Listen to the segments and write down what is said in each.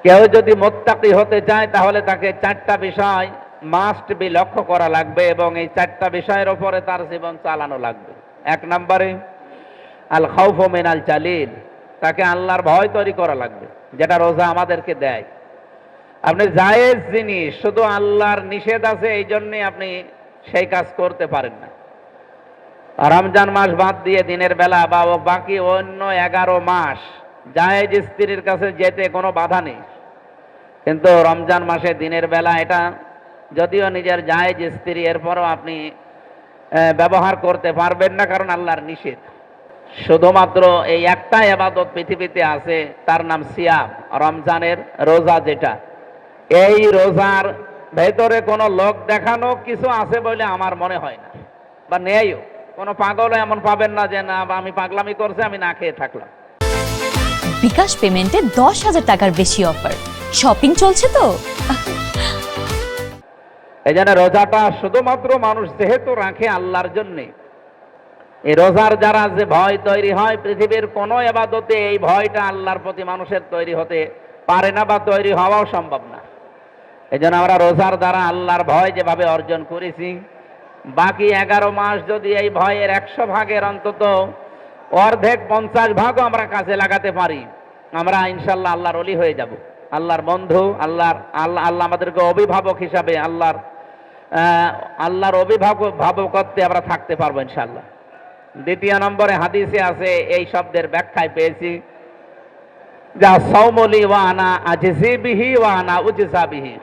কেউ যদি মুত্তাকি হতে চায় তাহলে তাকে চারটা বিষয় মাস্ট বি লক্ষ্য করা লাগবে এবং এই চারটা বিষয়ের উপরে তার জীবন চালানো লাগবে। এক নম্বরে আল খাউফু মিনাল জালিল, তাকে আল্লাহর ভয় তৈরি করা লাগবে, যেটা রোজা আমাদেরকে দেয়। আপনি জায়েজ জিনিস, শুধু আল্লাহর নিষেধ আছে এই জন্যে আপনি সেই কাজ করতে পারেন না। রমজান মাস বাদ দিয়ে দিনের বেলা বা বাকি অন্য 11 মাস জায়েজ স্ত্রীর কাছে যেতে কোনো বাধা নেই, কিন্তু রমজান মাসে দিনের বেলা এটা যদিও নিজের জায়েজ স্ত্রী, এরপরও আপনি ব্যবহার করতে পারবেন না, কারণ আল্লাহর নিষেধ। শুধুমাত্র এই একটা ইবাদত পৃথিবীতে আছে, তার নাম সিয়াম, রমজানের রোজা। যেটা এই রোজার ভেতরে কোনো লোক দেখানো কিছু আছে বলে আমার মনে হয় না, বা নেইও। কোনো পাগলও এমন পাবেন না যে না আমি পাগলামি করছে আমি না খেয়ে থাকলাম। বিকাশ পেমেন্টে 10,000 টাকার বেশি অফার, শপিং চলছে তো। এই জন্য রোজাটা শুধুমাত্র মানুষ যেহেতু রাখে আল্লাহর জন্যে, এই রোজার যারা যে ভয় তৈরি হয়, পৃথিবীর কোনো ইবাদতে এই ভয়টা আল্লাহর প্রতি মানুষের তৈরি হতে পারে না, বা তৈরি হওয়াও সম্ভব না। এই জন্য আমরা রোজার দ্বারা আল্লাহর ভয় যেভাবে অর্জন করেছি, বাকি 11 মাস যদি এই ভয়ের 100 ভাগের অন্তত অর্ধেক 50 ভাগও আমরা কাজে লাগাতে পারি, আমরা ইনশাল্লাহ আল্লাহর ওলি হয়ে যাব, আল্লাহর বন্ধু, আল্লাহ আমাদেরকে অভিভাবক হিসাবে আল্লাহর অভিভাবকত্বে আমরা থাকতে পারবো ইনশাল্লাহ। দ্বিতীয় নম্বরে হাদিসে আছে, এই শব্দের ব্যাখ্যায় পেয়েছি, যা সাওমুলি ওয়া আনা আজজি বিহি ওয়া আনা উজজা বিহি,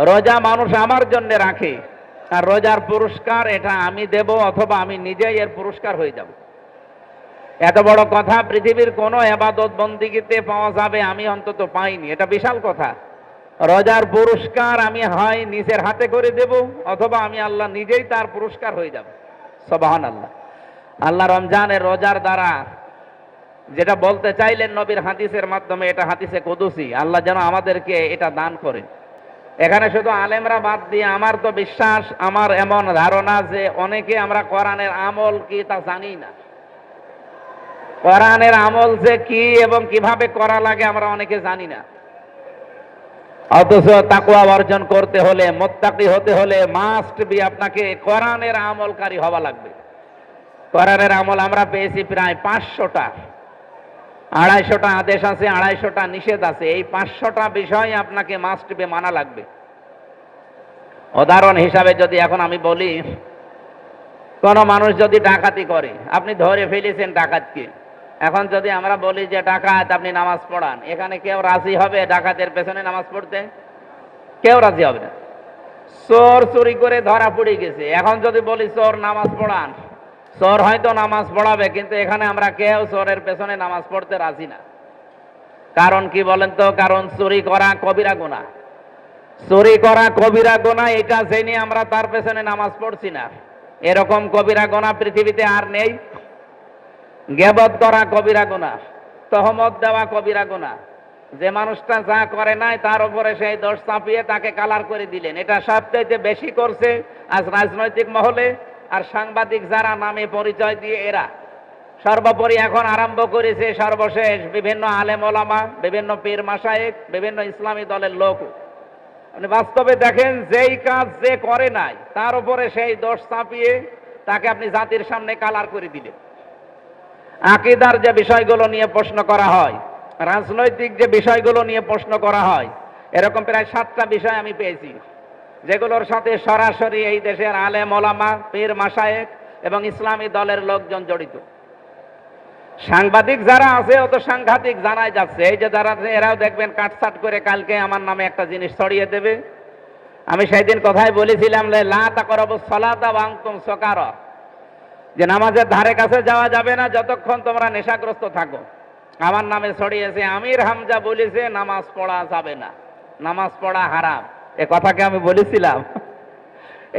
রোজা মানুষ আমার জন্য রাখে, আর রোজার পুরস্কার এটা আমি দেব, অথবা আমি নিজেই এর পুরস্কার হয়ে যাব। এত বড় কথা পৃথিবীর কোনো ইবাদত বন্দিগিতে পাওয়া যাবে আমি অন্তত পাইনি, এটা বিশাল কথা। রোজার পুরস্কার আমি হয় নিজের হাতে করে দেব, অথবা আমি আল্লাহ নিজেই তার পুরস্কার হয়ে যাব। সুবহানাল্লাহ। আল্লাহ রমজানের রোজার দ্বারা যেটা বলতে চাইলেন নবীর হাদিসের মাধ্যমে, এটা হাদিসে কুদসি, আল্লাহ যেন আমাদেরকে এটা দান করেন। এখানে শুধু আলেমরা বাদ দিয়ে আমার তো বিশ্বাস, আমার এমন ধারণা যে অনেকে আমরা কোরআনের আমল কি তা জানি না। কোরআনের আমল যে কি এবং কিভাবে করা লাগে আমরা অনেকে জানি না, অথচ তাকওয়া অর্জন করতে হলে, মুত্তাকি হতে হলে মাস্ট বি আপনাকে কোরআনের আমলকারী হওয়া লাগবে। কোরআনের আমল আমরা পেয়েছি প্রায় 500টা, 250টা আদেশ আছে, 250টা নিষেধ আছে। এই 500টা বিষয় আপনাকে মাস্ট বি মানা লাগবে। উদাহরণ হিসাবে যদি এখন আমি বলি, কোন মানুষ যদি ডাকাতি করে, আপনি ধরে ফেলেছেন ডাকাতকে, এখন যদি আমরা বলি যে ডাকাত আপনি নামাজ পড়ান, এখানে কেউ রাজি হবে ডাকাতের পেছনে নামাজ পড়তে? কেউ রাজি হবে না। চোর চুরি করে ধরা পড়ে গেছে, এখন যদি বলি চোর নামাজ পড়ান, চোর হয়তো নামাজ পড়াবে, কিন্তু এখানে আমরা কেউ চোরের পেছনে নামাজ পড়তে রাজি না। কারণ কি বলেন তো? কারণ চুরি করা কবিরা গুনাহ, চুরি করা কবিরা গুনাহ, এটা জেনে আমরা তার পেছনে নামাজ পড়ছি না। এরকম কবিরা গুনাহ পৃথিবীতে আর নেই। গীবত করা কবিরা গুনাহ, তহমত দেওয়া কবিরা গুনাহ। যে মানুষটা যা করে নাই তার উপরে সেই দোষ চাপিয়ে তাকে কালার করে দিলেন, এটা সবচাইতে বেশি করছে আজ রাজনৈতিক মহলে আর সাংবাদিক যারা নামে পরিচয় দিয়ে এরা। সর্বোপরি এখন আরম্ভ করেছে সর্বশেষ বিভিন্ন আলেম ওলামা, বিভিন্ন পীর মাশায়েখ, বিভিন্ন ইসলামী দলের লোক। আপনি বাস্তবে দেখেন, যেই কাজ যে করে নাই তার উপরে সেই দোষ চাপিয়ে তাকে আপনি জাতির সামনে কালার করে দিলেন। আকীদার যে বিষয়গুলো নিয়ে প্রশ্ন করা হয়, রাজনৈতিক যে বিষয়গুলো নিয়ে প্রশ্ন করা হয়, এরকম প্রায় 7টা বিষয় আমি পেয়েছি, যেগুলোর সাথে সরাসরি এই দেশের আলেম ওলামা, পীর মাশায়েখ এবং ইসলামী দলের লোকজন জড়িত। সাংবাদিক যারা আছে অত সাংঘাতিক জানাই যাচ্ছে, এই যে যারা এরাও দেখবেন কাটছাট করে কালকে আমার নামে একটা জিনিস ছড়িয়ে দেবে। আমি সেই দিন কথাই বলেছিলাম, লা তাকরাবুস সালাতা ওয়া আনতুম সুকারা, যে নামাজের ধারে কাছে যাওয়া যাবে না যতক্ষণ তোমরা নেশাগ্রস্ত থাকো। আমার নামে ছড়িয়েছে, আমির হামজা বলেছে নামাজ পড়া যাবে না, নামাজ পড়া হারাম। এ কথাকে আমি বলেছিলাম।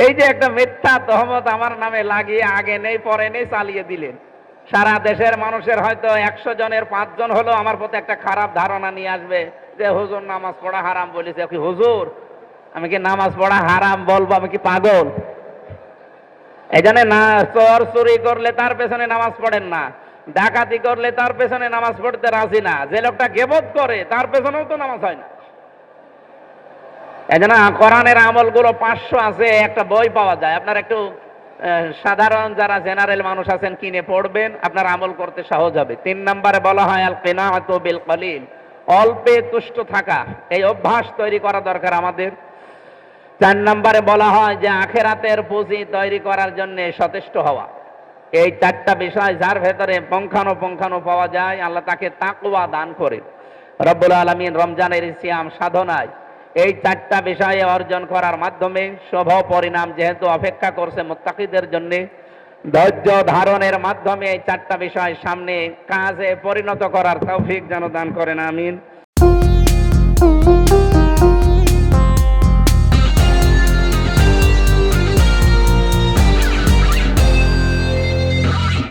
এই যে একটা মিথ্যা তহমত আমার নামে লাগিয়ে আগে নেই পরে নেই চালিয়ে দিলেন। সারা দেশের মানুষের হয়তো 100 জনের 5 জন হলো আমার প্রতি একটা খারাপ ধারণা নিয়ে আসবে যে হুজুর নামাজ পড়া হারাম বলেছে। কি হুজুর, আমি কি নামাজ পড়া হারাম বলবো? আমি কি পাগল? এই জন্য না, চোর চুরি করলে তার পেছনে নামাজ পড়েন না, ডাকাতি করলে তার পেছনে নামাজ পড়তে রাজি না, যে লোকটা গেবত করে তার পেছনেও তো নামাজ হয় না। এজন্য কোরআনের আমলগুলো 500 আছে, একটা বই পাওয়া যায়। আপনার একটু সাধারণ যারা জেনারেল মানুষ আছেন কিনে পড়বেন, আপনার আমল করতে সহজ হবে। 3 নম্বরে বলা হয় আল কিনাআতু বিল কলিল, অল্পে তুষ্ট থাকা, এই অভ্যাস তৈরি করা দরকার আমাদের। 4 নম্বরে বলা হয় যে আখেরাতের পুঁজি তৈরি করার জন্য সচেষ্ট হওয়া। এই 4টা বিষয় যার ভেতরে পঙ্খানো পাওয়া যায়, আল্লাহ তাকে তাকওয়া দান করে। রব্বুল আলামিন রমজানের সিয়াম সাধনায় এই 4টা বিষয়ে অর্জন করার মাধ্যমে শুভ পরিণাম যেহেতু অপেক্ষা করছে মুত্তাকিদের জন্য, ধৈর্য ধারণের মাধ্যমে এই 4টা বিষয় সামনে কাজে পরিণত করার তৌফিক যেন দান করেন, আমিন।